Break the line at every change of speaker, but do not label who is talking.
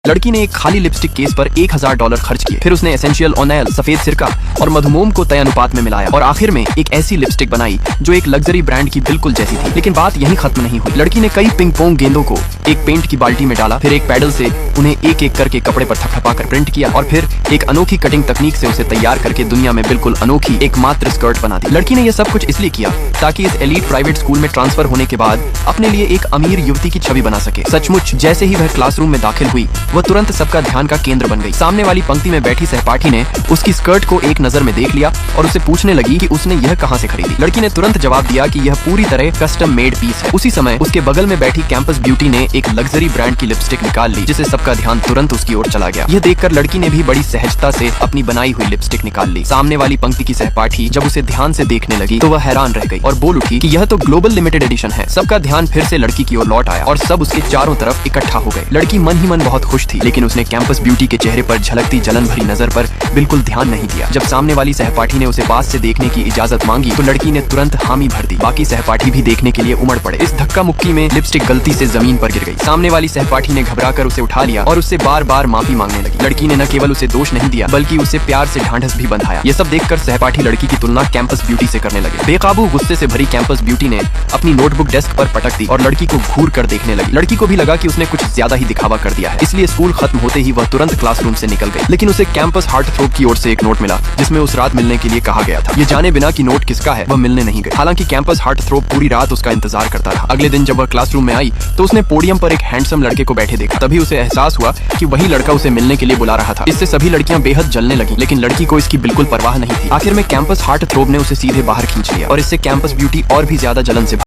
लड़की ने एक खाली लिपस्टिक केस पर $1000 खर्च किए। फिर उसने एसेंशियल ऑनेल, सफेद सिरका और मधुमोम को तय अनुपात में मिलाया और आखिर में एक ऐसी लिपस्टिक बनाई जो एक लग्जरी ब्रांड की बिल्कुल जैसी थी। लेकिन बात यहीं खत्म नहीं हुई। लड़की ने कई पिंग पोंग गेंदों को एक पेंट की बाल्टी में डाला, फिर एक पैडल से उन्हें एक एक करके कपड़े पर थपथपा कर प्रिंट किया और फिर एक अनोखी कटिंग तकनीक से उसे तैयार करके दुनिया में बिल्कुल अनोखी एकमात्र स्कर्ट बना दी। लड़की ने यह सब कुछ इसलिए किया ताकि इस एलीट प्राइवेट स्कूल में ट्रांसफर होने के बाद अपने लिए एक अमीर युवती की छवि बना सके। सचमुच जैसे ही वह क्लासरूम में दाखिल हुई, वह तुरंत सबका ध्यान का केंद्र बन गई। सामने वाली पंक्ति में बैठी सहपाठी ने उसकी स्कर्ट को एक नजर में देख लिया और उसे पूछने लगी कि उसने यह कहां से खरीदी। लड़की ने तुरंत जवाब दिया कि यह पूरी तरह कस्टम मेड पीस है। उसी समय उसके बगल में बैठी कैंपस ब्यूटी ने एक लग्जरी ब्रांड की लिपस्टिक निकाल ली, जिससे सबका ध्यान तुरंत उसकी ओर चला गया। यह देखकर लड़की ने भी बड़ी सहजता से अपनी बनाई हुई लिपस्टिक निकाल ली। सामने वाली पंक्ति की सहपाठी जब उसे ध्यान से देखने लगी तो वह हैरान रह गई और बोल उठी कि यह तो ग्लोबल लिमिटेड एडिशन है। सबका ध्यान फिर से लड़की की ओर लौट आया और सब उसके चारों तरफ इकट्ठा हो गए। लड़की मन ही मन बहुत खुश थी, लेकिन उसने कैंपस ब्यूटी के चेहरे पर झलकती जलन भरी नजर पर बिल्कुल ध्यान नहीं दिया। जब सामने वाली सहपाठी ने उसे पास से देखने की इजाजत मांगी तो लड़की ने तुरंत हामी भर दी। बाकी सहपाठी भी देखने के लिए उमड़ पड़े। इस धक्का मुक्की में लिपस्टिक गलती से जमीन पर गिर गई। सामने वाली सहपाठी ने घबराकर उसे उठा लिया और उससे बार बार माफी मांगने लगी। लड़की ने न केवल उसे दोष नहीं दिया बल्कि उसे प्यार से ढांढस भी बंधाया। ये सब देखकर सहपाठी लड़की की तुलना कैंपस ब्यूटी से करने लगे। बेकाबू गुस्से से भरी कैंपस ब्यूटी ने अपनी नोटबुक डेस्क पर पटक दी और लड़की को घूर कर देखने लगी। लड़की को भी लगा कि उसने कुछ ज्यादा ही दिखावा कर दिया है, इसलिए स्कूल खत्म होते ही वह तुरंत क्लासरूम से निकल गई। लेकिन उसे कैंपस हार्टथ्रोब की ओर से एक नोट मिला जिसमें उस रात मिलने के लिए कहा गया था। ये जाने बिना कि नोट किसका है, वह मिलने नहीं गई। हालांकि कैंपस हार्टथ्रोब पूरी रात उसका इंतजार करता रहा। अगले दिन जब वह क्लासरूम में आई तो उसने पोडियम पर एक हैंडसम लड़के को बैठे देखा। तभी उसे एहसास हुआ कि वही लड़का उसे मिलने के लिए बुला रहा था। इससे सभी लड़कियां बेहद जलने लगी, लेकिन लड़की को इसकी बिल्कुल परवाह नहीं थी। आखिर में कैंपस हार्टथ्रोब ने उसे सीधे बाहर खींच लिया और इससे कैंपस ब्यूटी और भी ज्यादा जलन से